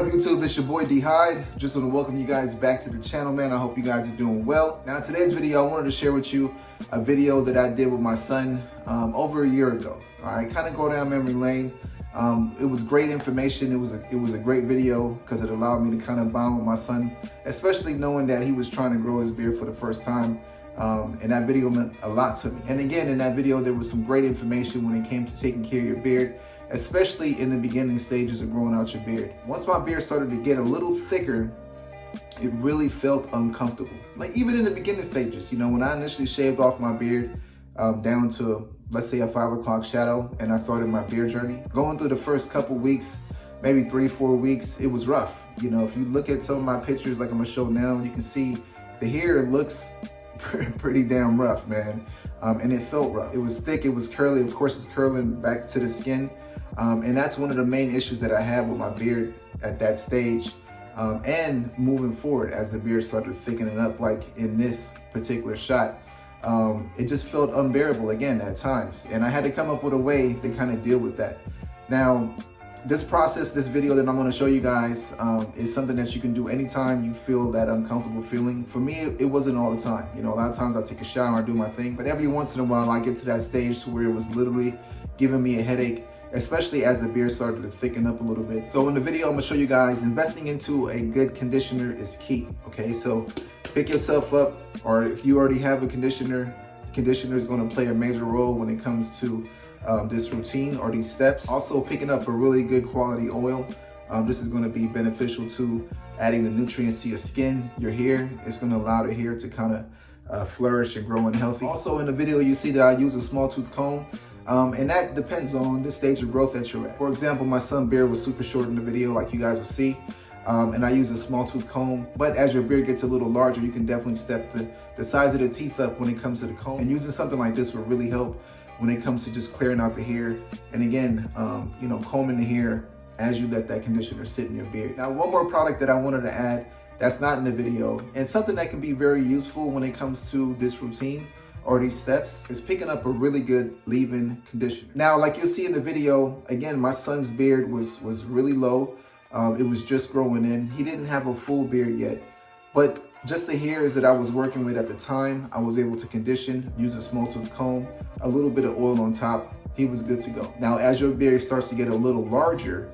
YouTube? It's your boy D Hyde. Just want to welcome you guys back to the channel, man. I hope you guys are doing well. Now, in today's video, I wanted to share with you a video that I did with my son over a year ago. All right, kind of go down memory lane. It was great information. It was a great video because it allowed me to kind of bond with my son, especially knowing that he was trying to grow his beard for the first time. And that video meant a lot to me. And again, in that video, there was some great information when it came to taking care of your beard, especially in the beginning stages of growing out your beard. Once my beard started to get a little thicker, it really felt uncomfortable. Like even in the beginning stages, you know, when I initially shaved off my beard down to, let's say, a 5 o'clock shadow, and I started my beard journey, going through the first couple weeks, maybe 3-4 weeks, it was rough. You know, if you look at some of my pictures like I'm gonna show now, you can see the hair looks pretty damn rough, man. And it felt rough. It was thick, it was curly. Of course, it's curling back to the skin. And that's one of the main issues that I had with my beard at that stage. And moving forward, as the beard started thickening up, like in this particular shot, it just felt unbearable again at times. And I had to come up with a way to kind of deal with that. Now, this process, this video that I'm going to show you guys is something that you can do anytime you feel that uncomfortable feeling. For me, it wasn't all the time. You know, a lot of times I take a shower, I do my thing, but every once in a while I get to that stage to where it was literally giving me a headache, especially as the beard started to thicken up a little bit. So in the video, I'm gonna show you guys investing into a good conditioner is key, okay? So pick yourself up, or if you already have a conditioner is gonna play a major role when it comes to this routine or these steps. Also picking up a really good quality oil. This is gonna be beneficial to adding the nutrients to your skin, your hair. It's gonna allow the hair to kind of flourish and grow and healthy. Also in the video, you see that I use a small tooth comb. And that depends on the stage of growth that you're at. For example, my son's beard was super short in the video, like you guys will see. And I use a small tooth comb. But as your beard gets a little larger, you can definitely step the size of the teeth up when it comes to the comb. And using something like this will really help when it comes to just clearing out the hair. And again, you know, combing the hair as you let that conditioner sit in your beard. Now, one more product that I wanted to add that's not in the video, and something that can be very useful when it comes to this routine or these steps, is picking up a really good leave-in conditioner. Now, like you'll see in the video, again, my son's beard was really low. It was just growing in. He didn't have a full beard yet, but just the hairs that I was working with at the time, I was able to condition, use a small tooth comb, a little bit of oil on top. He was good to go. Now, as your beard starts to get a little larger,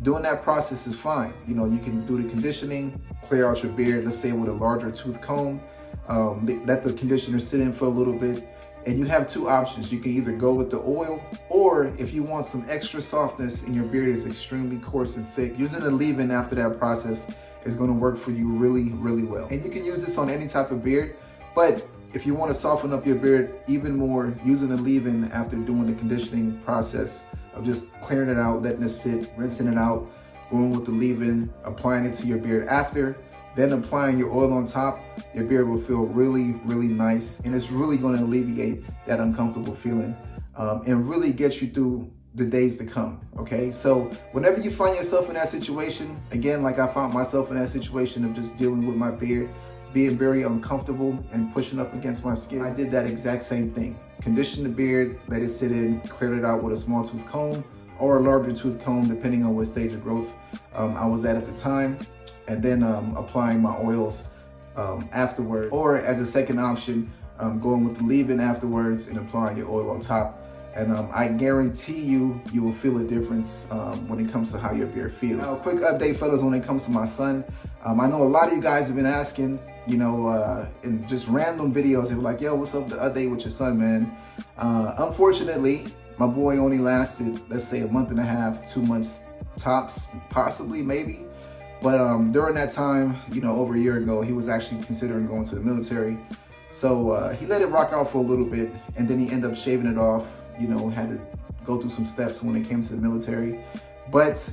doing that process is fine. You know, you can do the conditioning, clear out your beard, let's say with a larger tooth comb, let the conditioner sit in for a little bit, and you have two options. You can either go with the oil, or if you want some extra softness and your beard is extremely coarse and thick, using a leave-in after that process is going to work for you really, really well. And you can use this on any type of beard, but if you want to soften up your beard even more, using a leave-in after doing the conditioning process of just clearing it out, letting it sit, rinsing it out, going with the leave-in, applying it to your beard after, then applying your oil on top, your beard will feel really, really nice. And it's really going to alleviate that uncomfortable feeling and really get you through the days to come, okay? So whenever you find yourself in that situation, again, like I found myself in that situation of just dealing with my beard, being very uncomfortable and pushing up against my skin, I did that exact same thing. Condition the beard, let it sit in, cleared it out with a small tooth comb or a larger tooth comb, depending on what stage of growth I was at the time. And then applying my oils afterward, or as a second option, going with the leave-in afterwards and applying your oil on top. And I guarantee you will feel a difference when it comes to how your beard feels. Now, a quick update, fellas, when it comes to my son. I know a lot of you guys have been asking, you know, in just random videos, they were like, yo, what's up, the update with your son, man? Unfortunately, my boy only lasted, let's say, a month and a half, 2 months tops, possibly, maybe. But during that time, you know, over a year ago, he was actually considering going to the military. So he let it rock out for a little bit, and then he ended up shaving it off, you know, had to go through some steps when it came to the military. But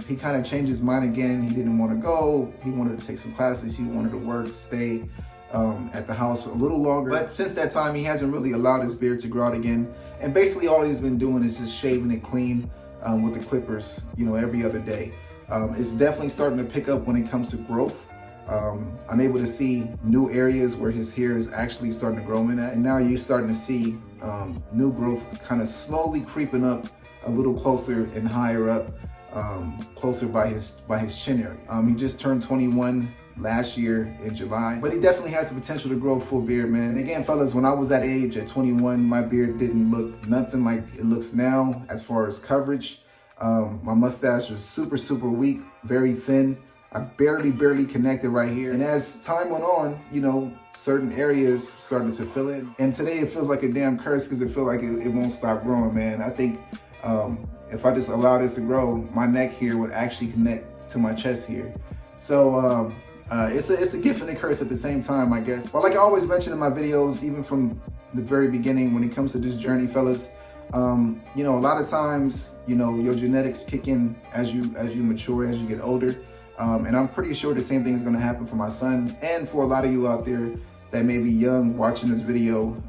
he kind of changed his mind again. He didn't want to go. He wanted to take some classes. He wanted to work, stay at the house for a little longer. But since that time, he hasn't really allowed his beard to grow out again. And basically all he's been doing is just shaving it clean with the clippers, you know, every other day. It's definitely starting to pick up when it comes to growth. I'm able to see new areas where his hair is actually starting to grow in at. And now you're starting to see new growth kind of slowly creeping up a little closer and higher up closer by his chin area. He just turned 21 last year in July, but he definitely has the potential to grow a full beard, man. And again, fellas, when I was that age at 21, my beard didn't look nothing like it looks now as far as coverage. My mustache was super weak, very thin. I barely connected right here. And as time went on, you know, certain areas started to fill in. And today it feels like a damn curse because it feels like it won't stop growing, man. I think if I just allow this to grow, my neck here would actually connect to my chest here. So it's a gift and a curse at the same time, I guess. But like I always mention in my videos, even from the very beginning, when it comes to this journey, fellas, you know, a lot of times, you know, your genetics kick in as you mature, as you get older. And I'm pretty sure the same thing is going to happen for my son and for a lot of you out there that may be young watching this video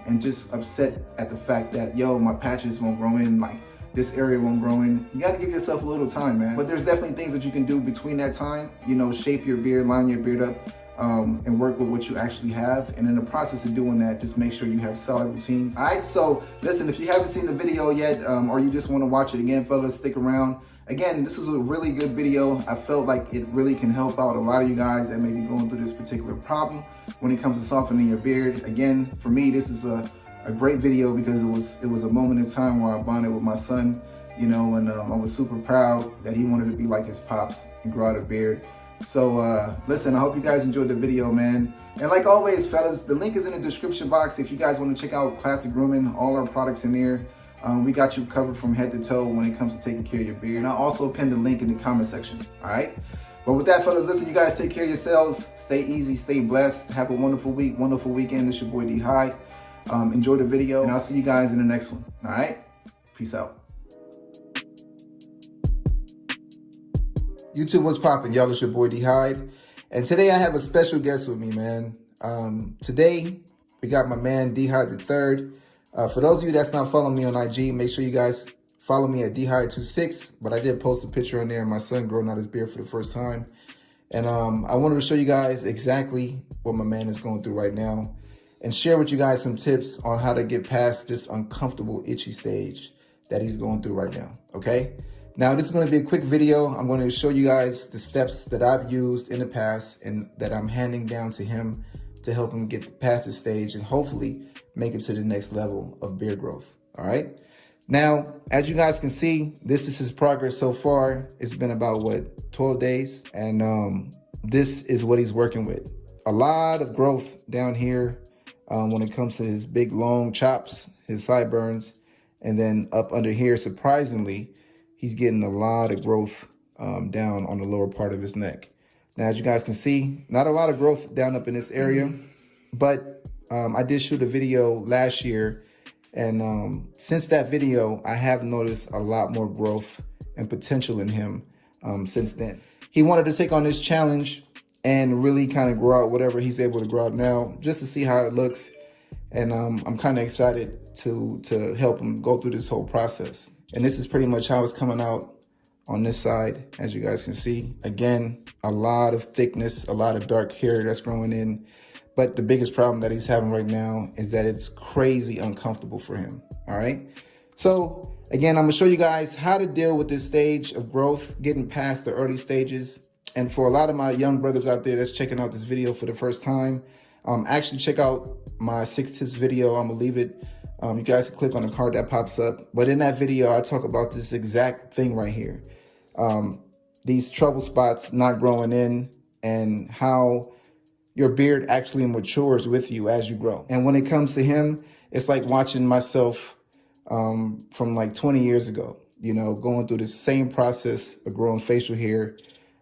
and just upset at the fact that, yo, my patches won't grow in, like this area won't grow in. You got to give yourself a little time, man. But there's definitely things that you can do between that time, you know, shape your beard, line your beard up, and work with what you actually have. And in the process of doing that, just make sure you have solid routines. All right, so listen, if you haven't seen the video yet, or you just want to watch it again, fellas, stick around. Again, this was a really good video. I felt like it really can help out a lot of you guys that may be going through this particular problem when it comes to softening your beard. Again, for me, this is a great video because it was a moment in time where I bonded with my son, you know, and I was super proud that he wanted to be like his pops and grow out a beard. So listen, I hope you guys enjoyed the video, man. And like always, fellas, the link is in the description box if you guys want to check out Classic Grooming, all our products in there. We got you covered from head to toe when it comes to taking care of your beard. And I also pinned the link in the comment section, all right? But with that, fellas, listen, you guys take care of yourselves. Stay easy, stay blessed. Have a wonderful week, wonderful weekend. It's your boy D High. Enjoy the video, and I'll see you guys in the next one, all right? Peace out. YouTube, what's poppin'? Y'all, it's your boy D High. And today I have a special guest with me, man. Today, we got my man D High the Third. For those of you that's not following me on IG, make sure you guys follow me at DHigh26. But I did post a picture on there of my son growing out his beard for the first time. And I wanted to show you guys exactly what my man is going through right now and share with you guys some tips on how to get past this uncomfortable, itchy stage that he's going through right now, okay? Now, this is going to be a quick video. I'm going to show you guys the steps that I've used in the past and that I'm handing down to him to help him get past this stage and hopefully make it to the next level of beard growth, all right? Now, as you guys can see, this is his progress so far. It's been about, what, 12 days? And this is what he's working with. A lot of growth down here when it comes to his big, long chops, his sideburns, and then up under here, surprisingly, he's getting a lot of growth down on the lower part of his neck. Now, as you guys can see, not a lot of growth down up in this area, but I did shoot a video last year, and since that video, I have noticed a lot more growth and potential in him since then. He wanted to take on this challenge and really kind of grow out whatever he's able to grow out now, just to see how it looks. And I'm kind of excited to help him go through this whole process. And this is pretty much how it's coming out on this side, as you guys can see. Again, a lot of thickness, a lot of dark hair that's growing in. But the biggest problem that he's having right now is that it's crazy uncomfortable for him, all right? So again, I'm gonna show you guys how to deal with this stage of growth, getting past the early stages. And for a lot of my young brothers out there that's checking out this video for the first time, actually check out my 6 tips video. I'm gonna leave it. You guys can click on the card that pops up. But in that video, I talk about this exact thing right here. These trouble spots not growing in and how your beard actually matures with you as you grow. And when it comes to him, it's like watching myself from like 20 years ago, you know, going through the same process of growing facial hair,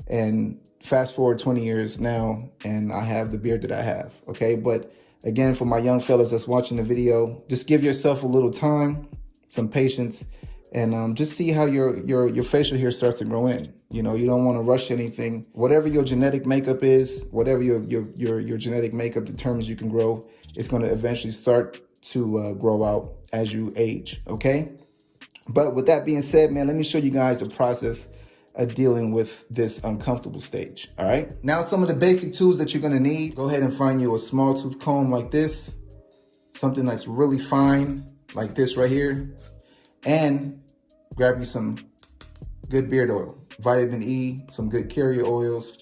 and fast forward 20 years now, and I have the beard that I have, okay? But again, for my young fellas that's watching the video, just give yourself a little time, some patience, and just see how your facial hair starts to grow in. You know, you don't want to rush anything. Whatever your genetic makeup is, whatever your genetic makeup determines you can grow, it's going to eventually start to grow out as you age, okay? But with that being said, man, let me show you guys the process of dealing with this uncomfortable stage, all right? Now, some of the basic tools that you're going to need, go ahead and find you a small tooth comb like this, something that's really fine like this right here, and grab you some good beard oil. Vitamin E, some good carrier oils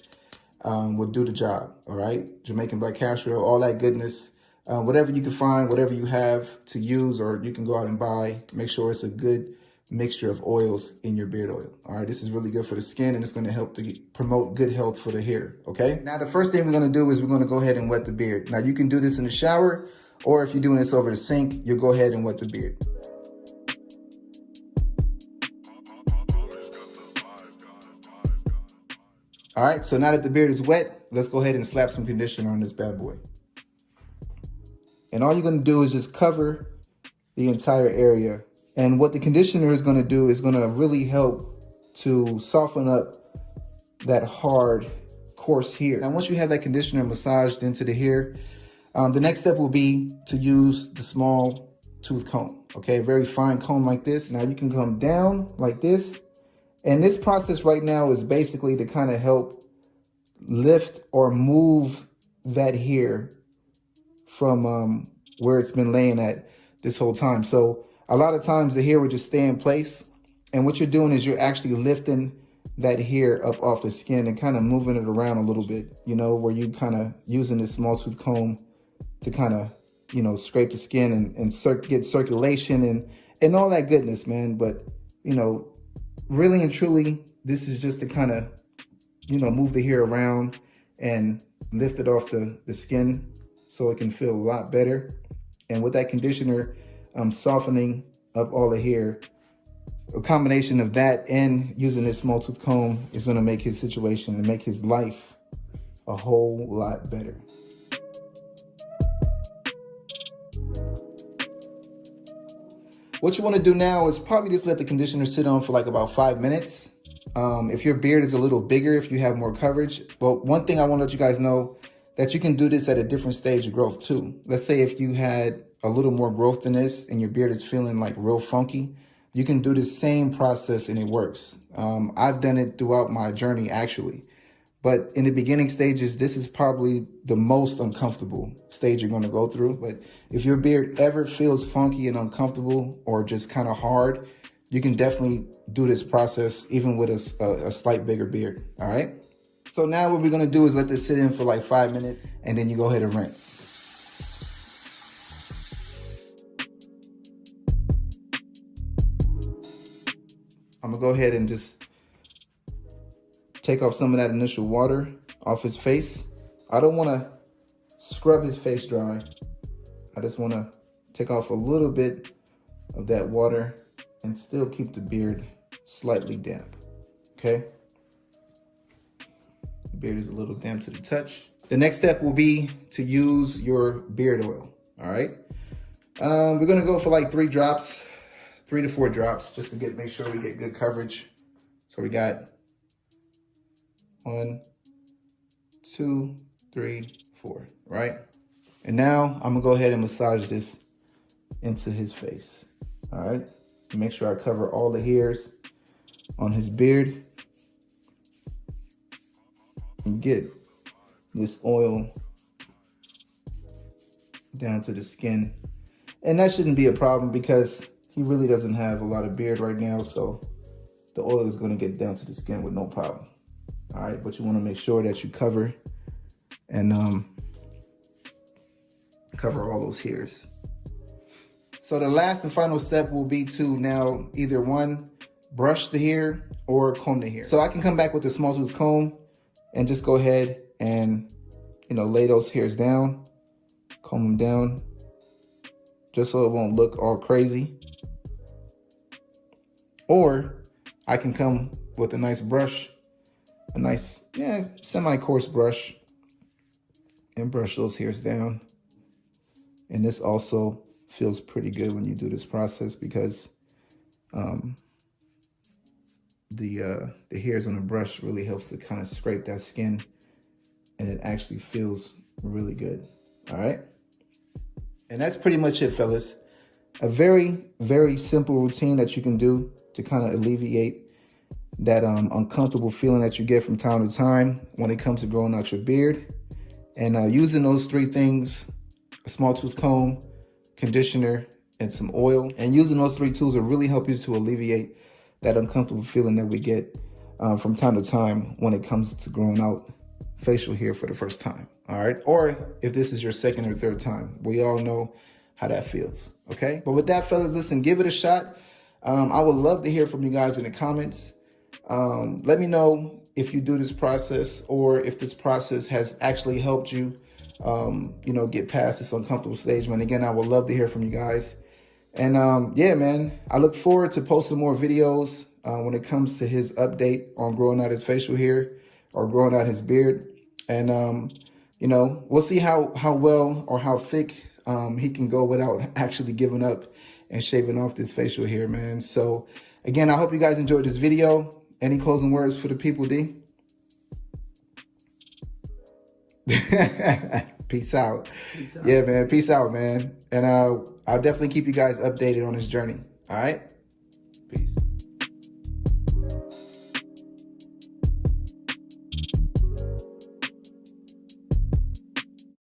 will do the job, all right? Jamaican black castor oil, all that goodness. Whatever you can find, whatever you have to use, or you can go out and buy, make sure it's a good mixture of oils in your beard oil. All right, this is really good for the skin, and it's going to help to promote good health for the hair. Okay, now the first thing we're going to do is we're going to go ahead and wet the beard. Now you can do this in the shower, or if you're doing this over the sink, you'll go ahead and wet the beard. All right, so now that the beard is wet, let's go ahead and slap some conditioner on this bad boy. And all you're going to do is just cover the entire area. And what the conditioner is going to do is going to really help to soften up that hard, coarse hair. Now, once you have that conditioner massaged into the hair, the next step will be to use the small tooth comb. Okay, a very fine comb like this. Now you can come down like this. And this process right now is basically to kind of help lift or move that hair from where it's been laying at this whole time. So a lot of times the hair would just stay in place. And what you're doing is you're actually lifting that hair up off the skin and kind of moving it around a little bit, you know, where you kind of using this small tooth comb to kind of, you know, scrape the skin and get circulation and all that goodness, man. But, you know, really and truly, this is just to kind of, you know, move the hair around and lift it off the skin so it can feel a lot better. And with that conditioner, softening up all the hair, a combination of that and using this small tooth comb is going to make his situation and make his life a whole lot better. What you want to do now is probably just let the conditioner sit on for like about 5 minutes. If your beard is a little bigger, if you have more coverage. Well, one thing I want to let you guys know that you can do this at a different stage of growth too. Let's say if you had a little more growth than this and your beard is feeling like real funky, you can do the same process and it works. I've done it throughout my journey actually. But in the beginning stages, this is probably the most uncomfortable stage you're going to go through. But if your beard ever feels funky and uncomfortable or just kind of hard, you can definitely do this process even with a slight bigger beard. All right. So now what we're going to do is let this sit in for like 5 minutes and then you go ahead and rinse. I'm going to go ahead and just take off some of that initial water off his face. I don't want to scrub his face dry. I just want to take off a little bit of that water and still keep the beard slightly damp. Okay. The beard is a little damp to the touch. The next step will be to use your beard oil. All right. We're going to go for like 3 to 4 drops, just to make sure we get good coverage. So we got 1, 2, 3, 4, right? And now I'm gonna go ahead and massage this into his face, all right? Make sure I cover all the hairs on his beard and get this oil down to the skin. And that shouldn't be a problem because he really doesn't have a lot of beard right now, so the oil is gonna get down to the skin with no problem. All right, but you wanna make sure that you cover and cover all those hairs. So the last and final step will be to now either one, brush the hair or comb the hair. So I can come back with a small tooth comb and just go ahead and, you know, lay those hairs down, comb them down, just so it won't look all crazy. Or I can come with a nice brush, a nice, semi-coarse brush, and brush those hairs down. And this also feels pretty good when you do this process because the hairs on the brush really helps to kind of scrape that skin, and it actually feels really good. All right. And that's pretty much it, fellas. A very, very simple routine that you can do to kind of alleviate that uncomfortable feeling that you get from time to time when it comes to growing out your beard. And using those 3 things, a small tooth comb, conditioner, and some oil. And using those 3 tools will really help you to alleviate that uncomfortable feeling that we get from time to time when it comes to growing out facial hair for the first time. All right. Or if this is your second or third time, we all know how that feels. Okay. But with that, fellas, listen, give it a shot. I would love to hear from you guys in the comments. Let me know if you do this process or if this process has actually helped you, get past this uncomfortable stage, man. Again, I would love to hear from you guys. And yeah, man, I look forward to posting more videos when it comes to his update on growing out his facial hair or growing out his beard. And, we'll see how well or how thick he can go without actually giving up and shaving off this facial hair, man. So again, I hope you guys enjoyed this video. Any closing words for the people, D? Peace out. Peace out. Yeah, man. Peace out, man. And I'll definitely keep you guys updated on this journey. All right? Peace.